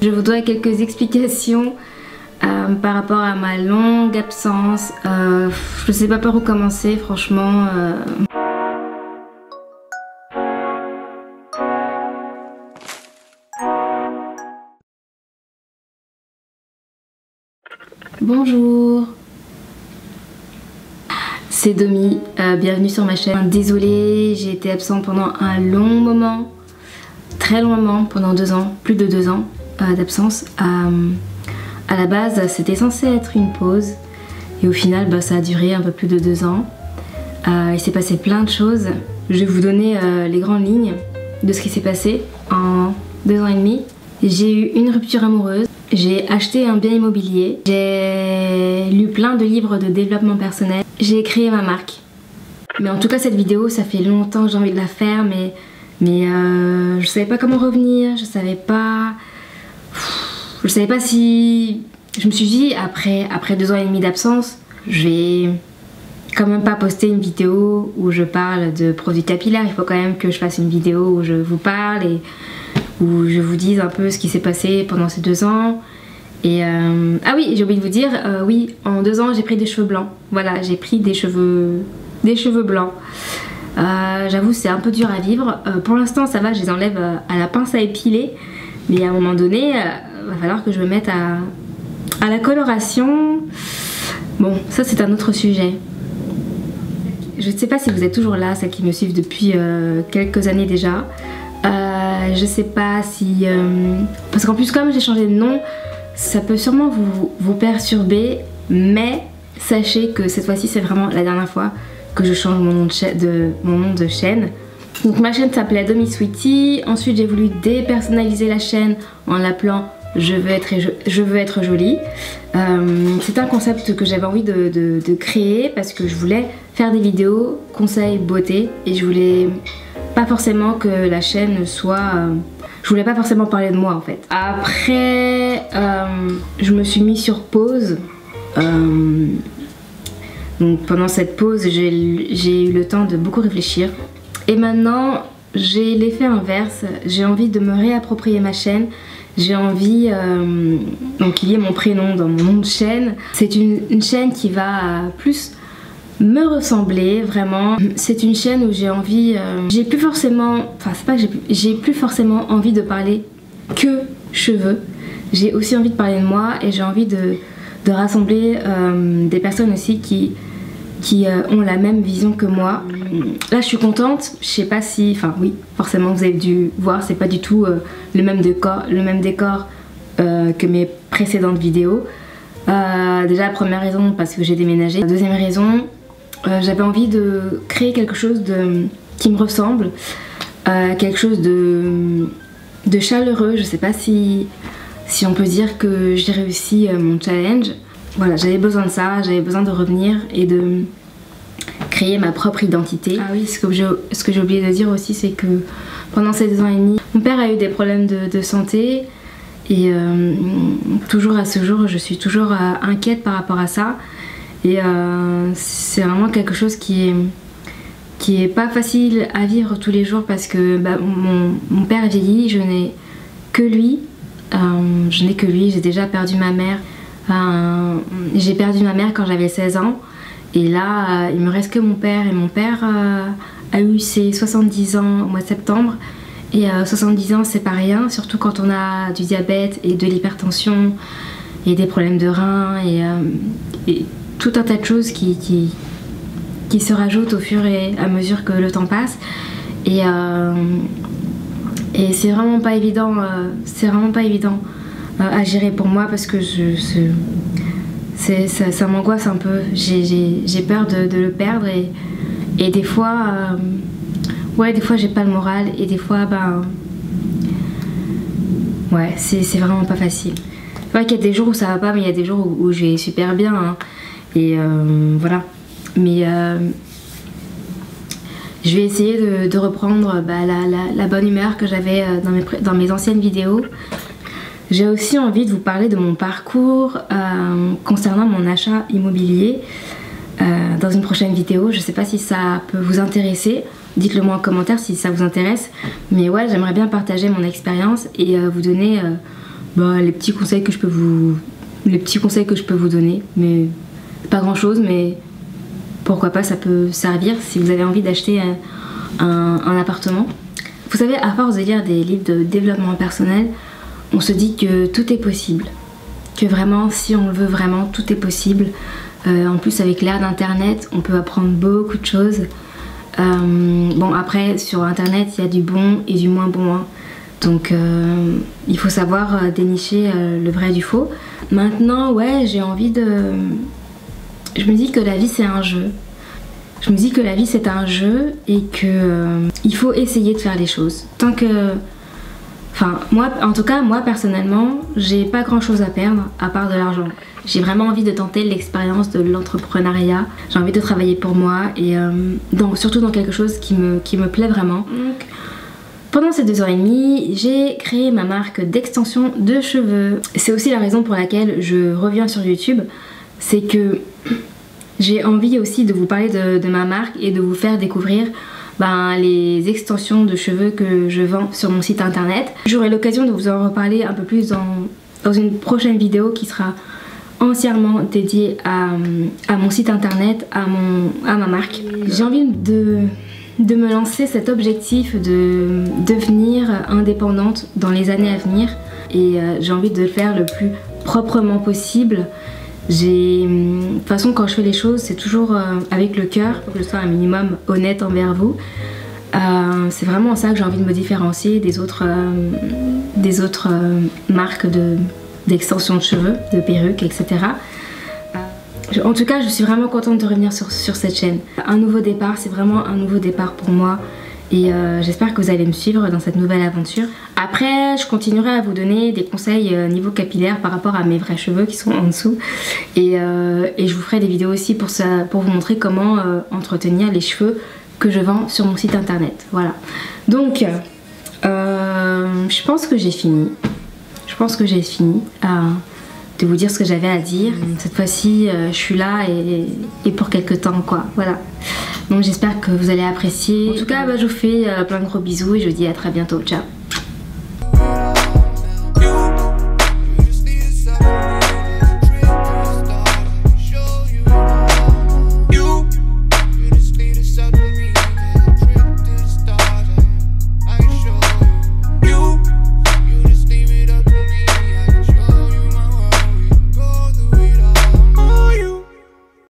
Je vous dois quelques explications par rapport à ma longue absence. Je sais pas par où commencer, franchement. Bonjour, c'est Domi, bienvenue sur ma chaîne. Désolée, j'ai été absente pendant un long moment, très long moment, pendant 2 ans, plus de 2 ans d'absence. À la base, c'était censé être une pause et au final, ça a duré un peu plus de 2 ans. Il s'est passé plein de choses. Je vais vous donner les grandes lignes de ce qui s'est passé en 2 ans et demi. J'ai eu une rupture amoureuse. J'ai acheté un bien immobilier, j'ai lu plein de livres de développement personnel, j'ai créé ma marque. Mais en tout cas cette vidéo, ça fait longtemps que j'ai envie de la faire, mais je savais pas comment revenir, je savais pas si... Je me suis dit, après 2 ans et demi d'absence, je vais quand même pas poster une vidéo où je parle de produits capillaires, il faut quand même que je fasse une vidéo où je vous parle et où je vous dise un peu ce qui s'est passé pendant ces 2 ans. Et ah oui, j'ai oublié de vous dire, oui, en 2 ans j'ai pris des cheveux blancs. Voilà, j'ai pris des cheveux blancs. J'avoue, c'est un peu dur à vivre. Pour l'instant, ça va, je les enlève à la pince à épiler. Mais à un moment donné, va falloir que je me mette à la coloration. Bon, ça c'est un autre sujet. Je ne sais pas si vous êtes toujours là, celles qui me suivent depuis quelques années déjà. Je sais pas si... parce qu'en plus comme j'ai changé de nom, ça peut sûrement vous perturber, mais sachez que cette fois-ci c'est vraiment la dernière fois que je change mon nom de chaîne. Donc ma chaîne s'appelait Domi Sweetie, ensuite j'ai voulu dépersonnaliser la chaîne en l'appelant Je veux être jolie. C'est un concept que j'avais envie de créer parce que je voulais faire des vidéos conseils beauté et je voulais pas forcément que la chaîne soit... je voulais pas forcément parler de moi en fait. Après, je me suis mis sur pause. Donc pendant cette pause, j'ai eu le temps de beaucoup réfléchir. Et maintenant, j'ai l'effet inverse. J'ai envie de me réapproprier ma chaîne. J'ai envie donc qu'il y ait mon prénom dans mon nom de chaîne. C'est une chaîne qui va plus me ressembler vraiment. C'est une chaîne où j'ai envie, j'ai plus forcément, enfin c'est pas que j'ai plus forcément envie de parler que cheveux. J'ai aussi envie de parler de moi et j'ai envie de rassembler des personnes aussi qui ont la même vision que moi. Là je suis contente, je sais pas si, enfin oui forcément vous avez dû voir, c'est pas du tout le même décor que mes précédentes vidéos. Déjà la première raison parce que j'ai déménagé. La deuxième raison, j'avais envie de créer quelque chose qui me ressemble, quelque chose de chaleureux. Je sais pas si on peut dire que j'ai réussi mon challenge. Voilà, j'avais besoin de ça, j'avais besoin de revenir et de créer ma propre identité. Ah oui, ce que j'ai oublié de dire aussi, c'est que pendant ces 2 ans et demi, mon père a eu des problèmes de santé et toujours à ce jour, je suis toujours inquiète par rapport à ça. Et c'est vraiment quelque chose qui est pas facile à vivre tous les jours parce que mon père vieillit, je n'ai que lui. J'ai déjà perdu ma mère. J'ai perdu ma mère quand j'avais 16 ans. Et là, il me reste que mon père. Et mon père a eu ses 70 ans au mois de septembre. Et 70 ans, c'est pas rien, surtout quand on a du diabète et de l'hypertension et des problèmes de reins et tout un tas de choses qui se rajoutent au fur et à mesure que le temps passe. Et c'est vraiment pas évident, à gérer pour moi parce que ça m'angoisse un peu. J'ai peur de le perdre et des fois, des fois j'ai pas le moral et des fois, ouais, c'est vraiment pas facile. C'est vrai qu'il y a des jours où ça va pas, mais il y a des jours où je vais super bien. Hein. Et voilà. Mais je vais essayer de reprendre la bonne humeur que j'avais dans mes anciennes vidéos. J'ai aussi envie de vous parler de mon parcours concernant mon achat immobilier dans une prochaine vidéo. Je sais pas si ça peut vous intéresser. Dites-le moi en commentaire si ça vous intéresse. Mais ouais, j'aimerais bien partager mon expérience et vous donner les petits conseils que je peux vous donner, mais pas grand chose, mais pourquoi pas, ça peut servir si vous avez envie d'acheter un appartement. Vous savez, à force de lire des livres de développement personnel, on se dit que tout est possible, que vraiment si on le veut vraiment, tout est possible. En plus avec l'ère d'internet, on peut apprendre beaucoup de choses. Bon, après sur internet il y a du bon et du moins bon, hein. Donc il faut savoir dénicher le vrai du faux. Maintenant, ouais, j'ai envie de... Je me dis que la vie c'est un jeu. Je me dis que la vie c'est un jeu et que il faut essayer de faire les choses. Tant que... Enfin, moi, en tout cas, moi personnellement, j'ai pas grand chose à perdre à part de l'argent. J'ai vraiment envie de tenter l'expérience de l'entrepreneuriat. J'ai envie de travailler pour moi et surtout dans quelque chose qui me plaît vraiment. Donc, pendant ces 2 ans et demi, j'ai créé ma marque d'extension de cheveux. C'est aussi la raison pour laquelle je reviens sur YouTube. C'est que j'ai envie aussi de vous parler de ma marque et de vous faire découvrir les extensions de cheveux que je vends sur mon site internet. J'aurai l'occasion de vous en reparler un peu plus dans une prochaine vidéo qui sera entièrement dédiée à mon site internet, à ma marque. J'ai envie de me lancer cet objectif de devenir indépendante dans les années à venir et j'ai envie de le faire le plus proprement possible. De toute façon, quand je fais les choses, c'est toujours avec le cœur, pour que je sois un minimum honnête envers vous. C'est vraiment ça que j'ai envie de me différencier des autres marques d'extension de cheveux, de perruques, etc. En tout cas, je suis vraiment contente de revenir sur cette chaîne. Un nouveau départ, c'est vraiment un nouveau départ pour moi. Et j'espère que vous allez me suivre dans cette nouvelle aventure. Après, je continuerai à vous donner des conseils niveau capillaire par rapport à mes vrais cheveux qui sont en dessous. Et je vous ferai des vidéos aussi pour vous montrer comment entretenir les cheveux que je vends sur mon site internet. Voilà. Donc, je pense que j'ai fini. Je pense que j'ai fini de vous dire ce que j'avais à dire. Cette fois-ci, je suis là et pour quelques temps, quoi. Voilà. Donc j'espère que vous allez apprécier. En tout cas, je vous fais plein de gros bisous et je vous dis à très bientôt. Ciao.